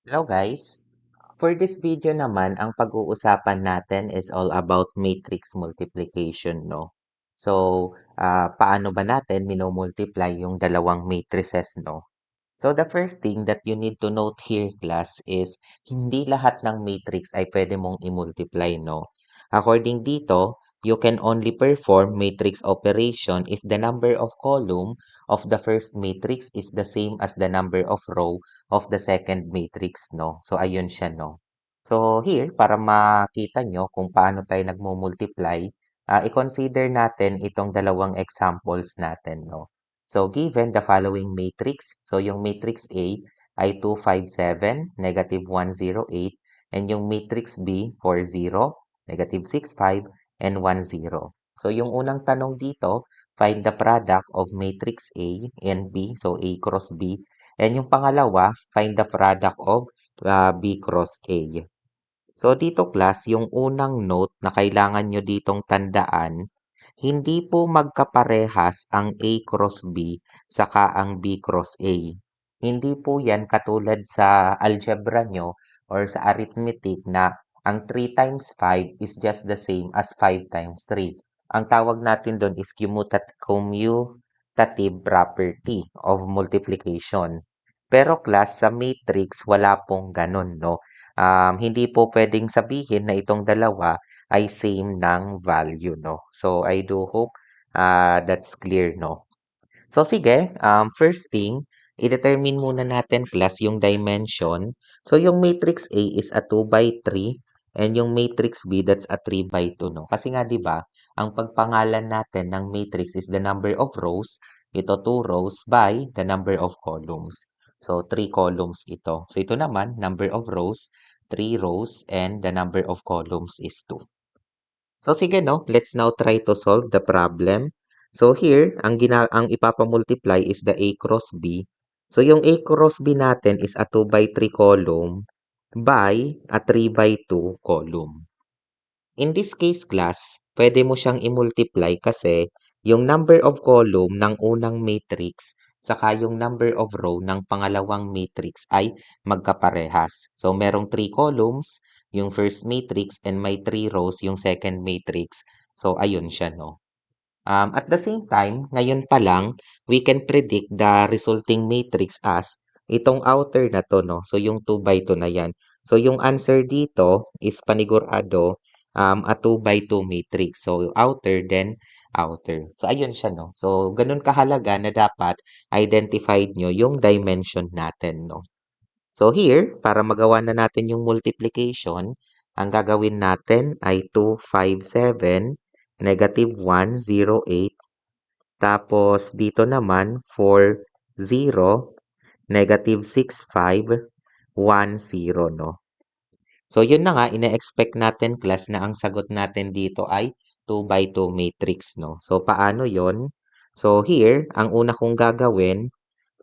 Hello guys! For this video naman, ang pag-uusapan natin is all about matrix multiplication, no? So, paano ba natin minomultiply yung dalawang matrices, no? So, the first thing that you need to note here, class, is hindi lahat ng matrix ay pwede mong i-multiply, no? According dito, you can only perform matrix operation if the number of column of the first matrix is the same as the number of row of the second matrix, no? So, ayun siya, no? So, here, para makita nyo kung paano tayo nagmumultiply, i-consider natin itong dalawang examples natin, no? So, given the following matrix, so yung matrix A ay 257, negative 108, and yung matrix B, 40, negative 65, and 10. So, yung unang tanong dito, find the product of matrix A and B, so A cross B, and yung pangalawa, find the product of B cross A. So dito class, yung unang note na kailangan nyo ditong tandaan, hindi po magkaparehas ang A cross B saka ang B cross A. Hindi po yan katulad sa algebra nyo or sa arithmetic na ang 3 times 5 is just the same as 5 times 3. Ang tawag natin doon is commutative property of multiplication. Pero class, sa matrix, wala pong ganun, no? Hindi po pwedeng sabihin na itong dalawa ay same ng value, no? So, I do hope that's clear, no? So, sige, first thing, i-determine muna natin class yung dimension. So, yung matrix A is a 2 by 3 and yung matrix B, that's a 3 by 2, no? Kasi nga, di ba, ang pagpangalan natin ng matrix is the number of rows, ito 2 rows by the number of columns. So, 3 columns ito. So, ito naman, number of rows, 3 rows, and the number of columns is 2. So sige no, let's now try to solve the problem. So here, ang ipapamultiply is the A cross B. So yung A cross B natin is a 2 by 3 column by a 3 by 2 column. In this case class, pwede mo siyang i-multiply kasi yung number of column ng unang matrix saka yung number of row ng pangalawang matrix ay magkaparehas. So merong 3 columns yung first matrix and may 3 rows yung second matrix. So ayun siya, no? At the same time, ngayon pa lang, we can predict the resulting matrix as itong outer na to, no? So, yung 2 by 2 na yan. So, yung answer dito is panigurado, a 2 by 2 matrix. So, outer, then outer. So, ayun siya, no? So, ganun kahalaga na dapat identified nyo yung dimension natin, no? So, here, para magawa na natin yung multiplication, ang gagawin natin ay 257, negative 108, tapos dito naman 40, negative 65, 10, no? So, yun na nga, ine-expect natin class na ang sagot natin dito ay 2 by 2 matrix, no? So, paano yon? So, here, ang una kong gagawin,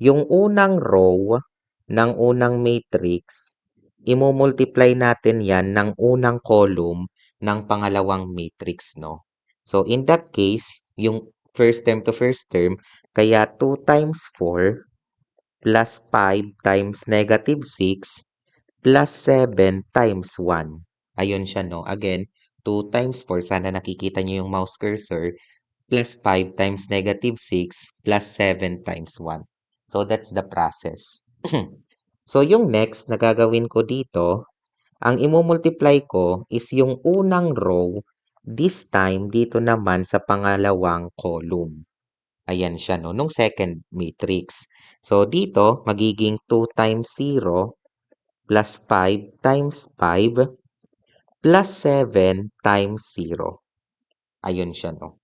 yung unang row ng unang matrix, imumultiply natin yan ng unang column ng pangalawang matrix, no? So, in that case, yung first term to first term, kaya 2 times 4 plus 5 times negative 6 plus 7 times 1. Ayun siya, no? Again, 2 times 4, sana nakikita niyo yung mouse cursor, plus 5 times negative 6 plus 7 times 1. So, that's the process. So, yung next na gagawin ko dito, ang imumultiply ko is yung unang row, this time dito naman sa pangalawang column. Ayan siya, no? Nung second matrix. So, dito, magiging 2 times 0 plus 5 times 5 plus 7 times 0. Ayun siya, no?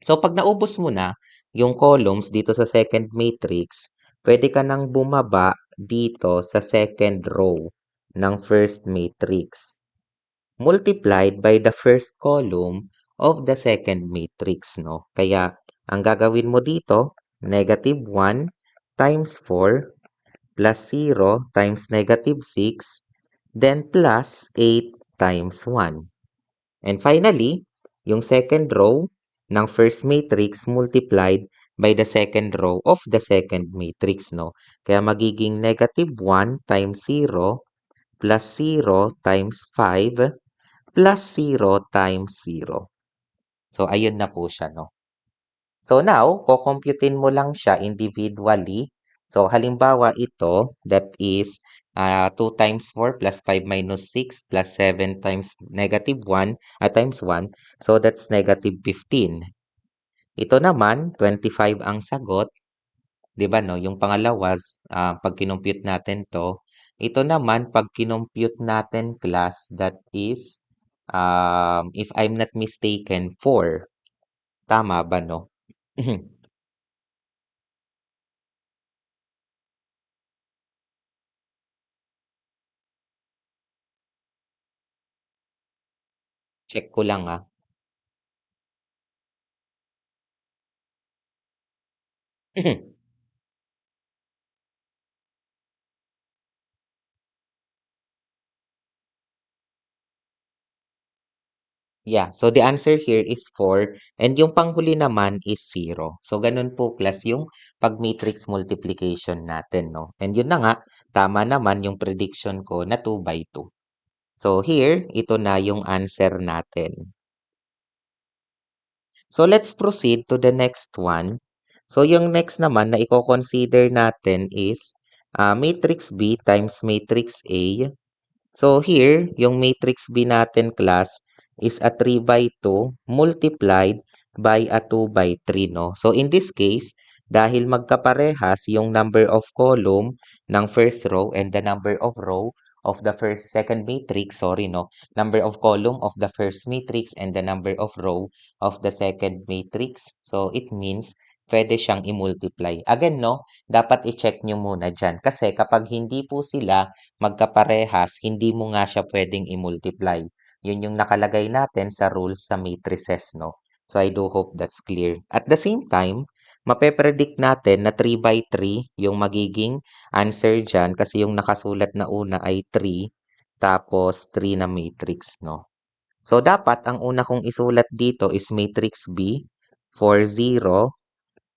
So, pag naubos mo na yung columns dito sa second matrix, pwede ka nang bumaba dito sa second row ng first matrix multiplied by the first column of the second matrix, no? Kaya, ang gagawin mo dito, negative 1 times 4 plus 0 times negative 6, then plus 8 times 1. And finally, yung second row ng first matrix multiplied by the second row of the second matrix, no? Kaya magiging negative 1 times 0 plus 0 times 5 plus 0 times 0. So, ayun na po siya, no? So, now, kukumputin mo lang siya individually. So, halimbawa ito, that is 2 times 4 plus 5 minus 6 plus 7 times negative 1 times 1. So, that's negative 15. Ito naman, 25 ang sagot. 'Di ba, no? Yung pangalawa, pag kinompute natin to, ito naman, pag kinompute natin class, that is, if I'm not mistaken, 4. Tama ba, no? Check ko lang, ah. Yeah, so the answer here is 4 and yung panghuli naman is 0. So ganun po class yung pag-matrix multiplication natin, no? And yun na nga, tama naman yung prediction ko na 2 by 2. So here, ito na yung answer natin. So let's proceed to the next one. So yung next naman na i-consider natin is matrix B times matrix A. So here, yung matrix B natin class is a 3 by 2 multiplied by a 2 by 3, no? So in this case, dahil magkaparehas yung number of column ng first row and the number of row of the second matrix, sorry, no? Number of column of the first matrix and the number of row of the second matrix. So it means pwede siyang i-multiply. Again, no? Dapat i-check nyo muna dyan. Kasi kapag hindi po sila magkaparehas, hindi mo nga siya pwedeng i-multiply. Yun yung nakalagay natin sa rules sa matrices, no? So I do hope that's clear. At the same time, mape-predict natin na 3 by 3 yung magiging answer dyan kasi yung nakasulat na una ay 3 tapos 3 na matrix, no? So dapat ang una kong isulat dito is matrix B, 4, 0,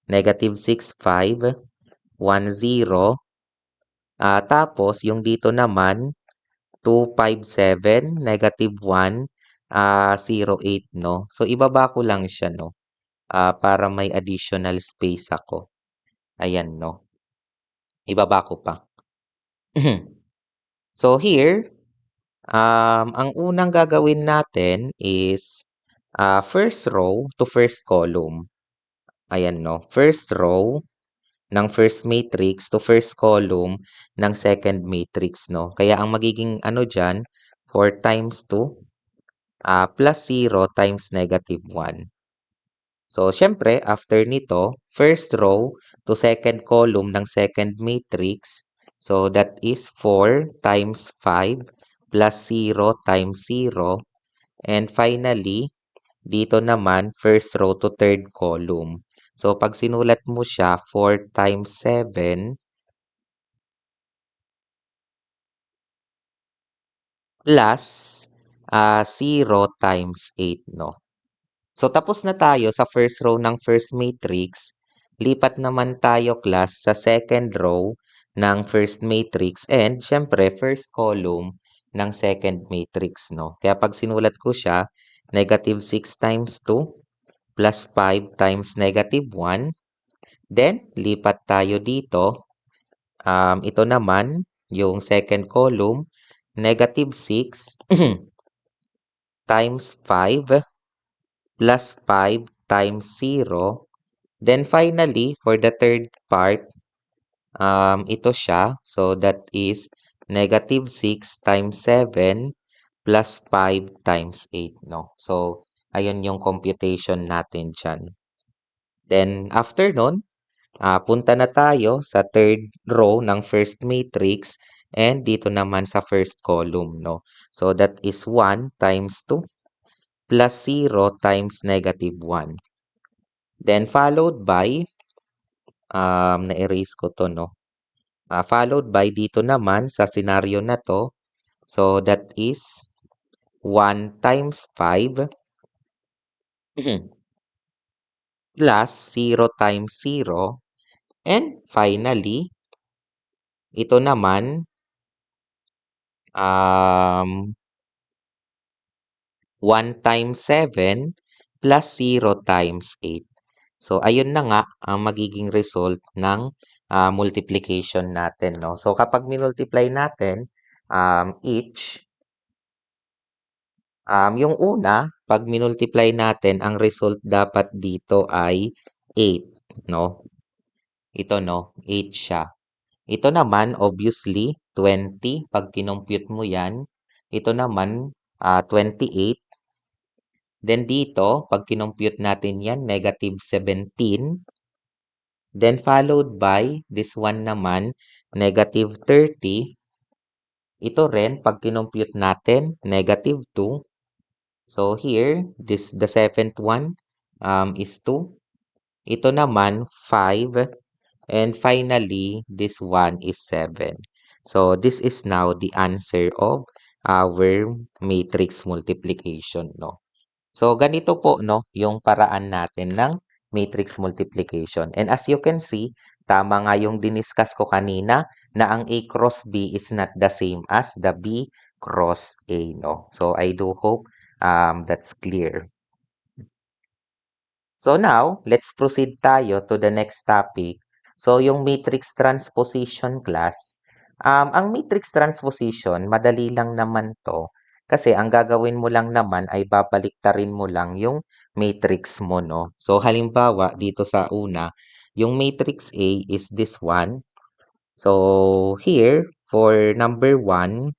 negative 6, 5, 1, 0, tapos yung dito naman 2, 5, 7, negative 1, 0, 8, no? So, ibaba ko lang siya, no? Para may additional space ako. Ayan, no? Ibaba ko pa. So, here, ang unang gagawin natin is first row to first column. Ayan, no? First row ng first matrix to first column ng second matrix, no? Kaya ang magiging ano dyan, 4 times 2 plus 0 times negative 1. So, syempre, after nito, first row to second column ng second matrix. So, that is 4 times 5 plus 0 times 0. And finally, dito naman, first row to third column. So, pag sinulat mo siya, 4 times 7 plus 0 times 8, no? So, tapos na tayo sa first row ng first matrix. Lipat naman tayo class sa second row ng first matrix and syempre first column ng second matrix, no? Kaya pag sinulat ko siya, negative 6 times 2 plus 5 times negative 1. Then, lipat tayo dito. Ito naman, yung second column, negative 6 times 5 plus 5 times 0. Then finally, for the third part, ito siya. So that is negative 6 times 7 plus 5 times 8, no? So, ayun yung computation natin dyan. Then, after nun, punta na tayo sa third row ng first matrix and dito naman sa first column, no? So, that is 1 times 2 plus 0 times negative 1. Then, followed by, na-erase ko to, no? Followed by dito naman sa scenario na to. So, that is 1 times 5 plus 0 times 0. And finally, ito naman Um, 1 times 7 plus 0 times 8. So, ayun na nga ang magiging result ng multiplication natin, no? So, kapag minultiply natin, each, yung una, pag minultiply natin, ang result dapat dito ay 8, no? Ito, no? 8 siya. Ito naman, obviously, 20. Pag kinompute mo yan, ito naman, 28. Then dito, pag kinompute natin yan, -17. Then followed by this one naman, -30. Ito rin, pag kinompute natin, -2. So here, the seventh one is 2. Ito naman, 5. And finally, this one is 7. So this is now the answer of our matrix multiplication, no? So, ganito po, no, yung paraan natin ng matrix multiplication. And as you can see, tama nga yung diniscuss ko kanina na ang A cross B is not the same as the B cross A, no? So, I do hope that's clear. So now, let's proceed tayo to the next topic. So, yung matrix transposition class. Ang matrix transposition, madali lang naman to. Kasi ang gagawin mo lang naman ay babaliktarin mo lang yung matrix mo, no? So, halimbawa, dito sa una, yung matrix A is this one. So, here, for number 1,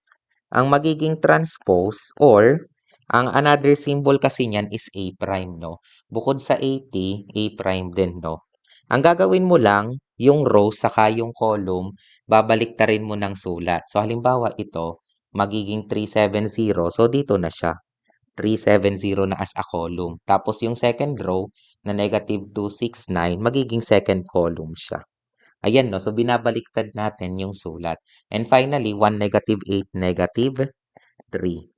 ang magiging transpose or ang another symbol kasi niyan is A prime, no? Bukod sa 80, A prime din, no? Ang gagawin mo lang, yung row saka yung column, babaliktarin mo ng sulat. So, halimbawa ito, magiging 370. So, dito na siya. 370 na as a column. Tapos yung second row na -269, magiging second column siya. Ayan, no? So, binabaliktad natin yung sulat. And finally, 1, -8, -3.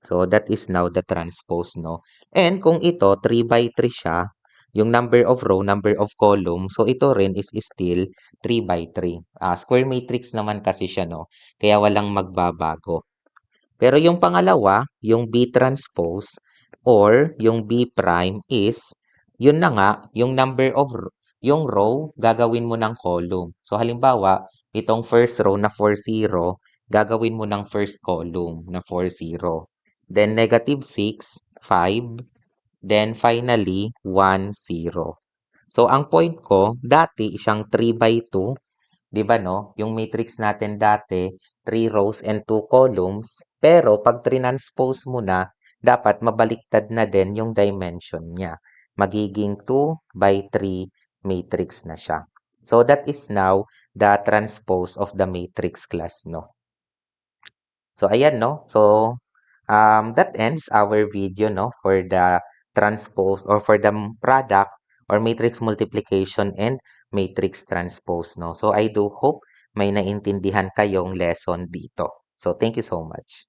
So, that is now the transpose, no? And kung ito, 3 by 3 siya, yung number of row, number of column, so ito rin is still 3 by 3. Square matrix naman kasi siya, no? Kaya walang magbabago. Pero yung pangalawa, yung B transpose or yung B prime is, yun na nga, yung number of, yung row, gagawin mo ng column. So halimbawa, itong first row na 40, gagawin mo ng first column na 40. Then -6, 5. Then finally, 1, 0. So ang point ko, dati siyang 3 by 2. 'Di ba, no? Yung matrix natin dati, 3 rows and 2 columns. Pero pag transpose mo na, dapat mabaliktad na din yung dimension niya. Magiging 2 by 3 matrix na siya. So that is now the transpose of the matrix class, no? So ayan, no? So that ends our video, no, for the transpose or for the product or matrix multiplication and matrix transpose, no? So I do hope may naintindihan kayong lesson dito. So thank you so much.